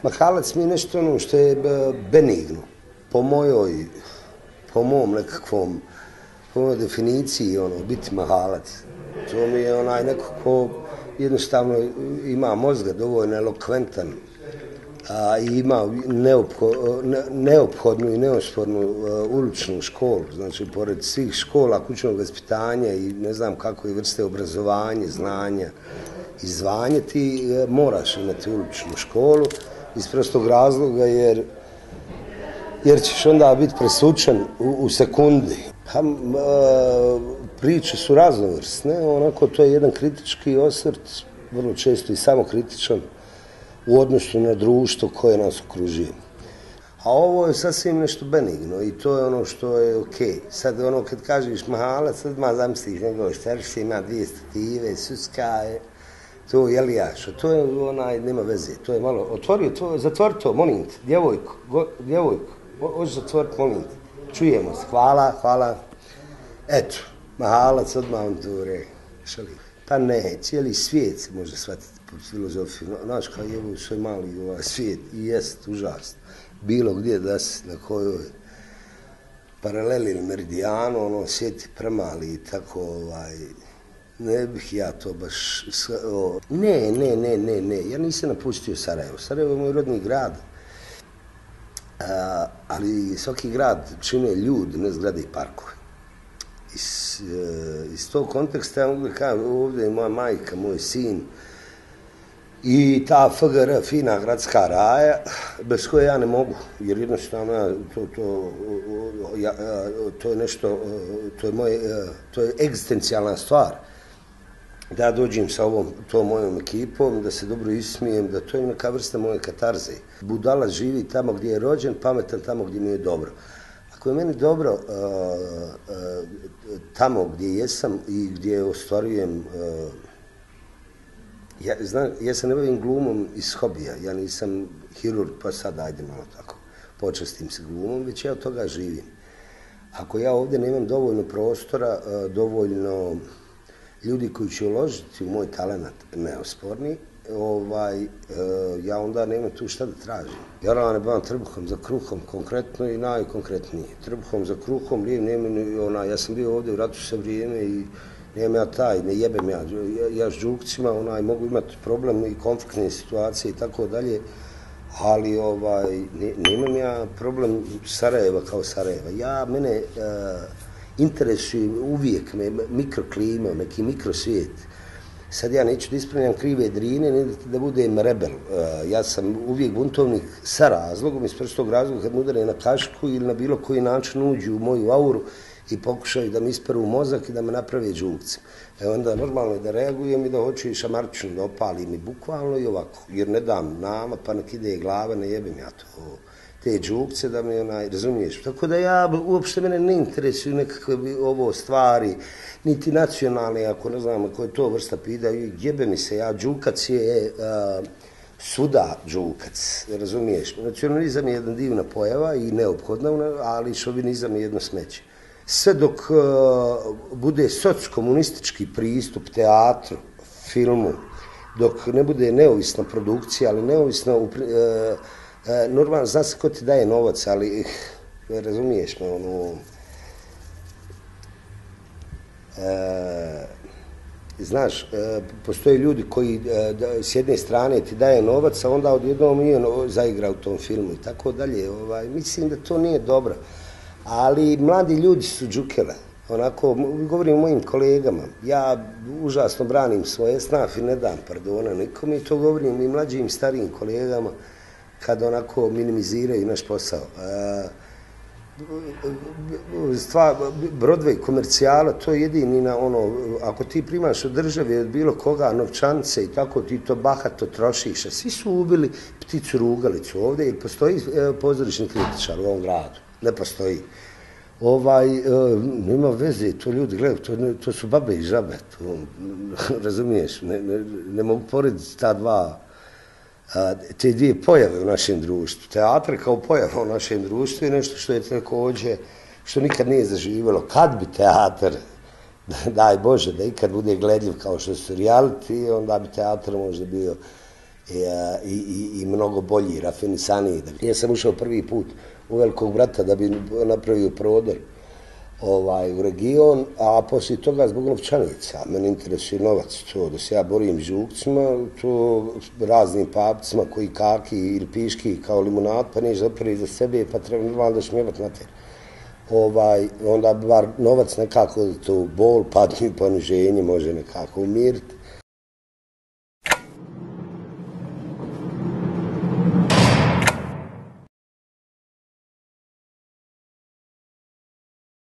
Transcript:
Mahalac mi je nešto ono što je benigno. Po mom nekakvom, po mojoj definiciji, biti mahalac. To mi je onaj neko ko jednostavno ima mozga dovoljno elokventan, i ima neophodnu i neospornu uličnu školu, znači pored svih škola kućnog vaspitanja i ne znam kakve vrste obrazovanja, znanja i zvanja, ti moraš imati uličnu školu iz prostog razloga jer ćeš onda biti presučen u sekundi. Priče su raznovrsne, onako to je jedan kritički osvrt, vrlo često i samokritičan, u odnosu na društvo koje nas okružuje. A ovo je sasvim nešto benigno i to je ono što je okej. Sad kad kažeš mahalac, sad zamisliš nego šterši, ima 2 stative, suska je, to je lijaš, to je nema veze, to je malo, zatvori to, molim te, djevojko, hoćeš zatvoriti, molim te, čujemo se, hvala. Eto, mahalac odmah on to šali. Pa ne, cijeli svijet se može shvatiti pod filozofiju. Znaš kao je u svoj mali svijet i jest užasno. Bilo gdje da si na kojoj paraleli ili meridijanu, svijet je premali i tako, ne bih ja to baš... Ne, ja nisam napustio Sarajevo. Sarajevo je moj rodni grad, ali svaki grad čine ljudi, ne zgrade i parkove. Iz tog konteksta ja mogu da kažem, ovdje je moja majka, moj sin i ta FGR, fina gradska raja, bez koje ja ne mogu, jer jednostavno to je nešto, to je egzistencijalna stvar. Da ja dođem sa tom mojom ekipom, da se dobro ismijem, da to je neka vrsta moje katarze. Budala živi tamo gdje je rođen, pametan tamo gdje mi je dobro. Ako je meni dobro tamo gdje jesam i gdje ostvarujem, ja se ne bavim glumom iz hobija, ja nisam hirurg pa sad ajde malo tako, počestim se glumom, već ja od toga živim. Ako ja ovdje nemam dovoljno prostora, dovoljno ljudi koji će uložiti u moj talent neosporni, ja onda nemam tu šta da tražim. Ja ne bavim trbuhom za kruhom konkretno i najkonkretnije. Trbuhom za kruhom, ja sam bio ovdje u ratu sa vrijeme i nemam ja taj, ne jebem ja s džukcima, mogu imati problem i konfliktne situacije i tako dalje, ali nemam ja problem Sarajeva kao Sarajeva. Mene interesuje uvijek mikroklima, neki mikrosvijet. Sad ja neću da ispravljam krive drine, ne da budem rebel. Ja sam uvijek buntovnik sa razlogom, iz prostog razloga kad mu udare na kašku ili na bilo koji način uđu u moju auru i pokušaju da mi isperu mozak i da me naprave džukce. Onda normalno je da reagujem i da hoću i šamarčinu da opalim i bukvalno i ovako, jer ne dam nama pa nek ide glava, ne jebem ja to. Te džukce da me razumiješ. Tako da uopšte mene ne interesuju nekakve ovo stvari, niti nacionalne, ako ne znam koja je to vrsta pida, jebe mi se, džukac je svuda džukac, razumiješ. Nacionalizam je jedna divna pojava i neophodna, ali šovinizam je jedno smeće. Sve dok bude sockomunistički pristup teatru, filmu, dok ne bude neovisna produkcija, ali neovisna normalno, zna se ko ti daje novac, ali razumiješ me, znaš, postoje ljudi koji s jedne strane ti daje novac, a onda odjednom i on zaigra u tom filmu i tako dalje. Mislim da to nije dobro, ali mladi ljudi su džukele. Onako, govorim o mojim kolegama, ja užasno branim svoje snaf i ne dam pardona nikom i to govorim i mlađim starijim kolegama kad onako minimiziraju naš posao. Broadway komercijala, to je jedini ako ti primaš od države, od bilo koga, novčance i tako ti to bahato trošiš, a svi su ubili pticu rugalicu ovdje, jer postoji pozorišni kritičar u ovom gradu, ne postoji. Nema veze, to ljudi gledaju, to su babe i žabe, razumiješ, ne mogu porediti te dvije pojave u našem društvu. Teatr kao pojava u našem društvu je nešto što je također, što nikad nije zaživjelo. Kad bi teatr, daj Bože, da ikad bude gledljiv kao što su reality, onda bi teatr možda bio i mnogo bolji, rafinisaniji. Ja sam ušao prvi put u Velikog brata da bi napravio prodor u region, a poslije toga zbog novčanica. Mene interesuje novac, to da se ja borim žukcima, to raznim papcima koji kaki ili piški kao limunad, pa neš zapravo za sebe, pa treba normalno da šmjevat na te. Onda bar novac nekako to bol, patnju, poniženje može nekako umiriti.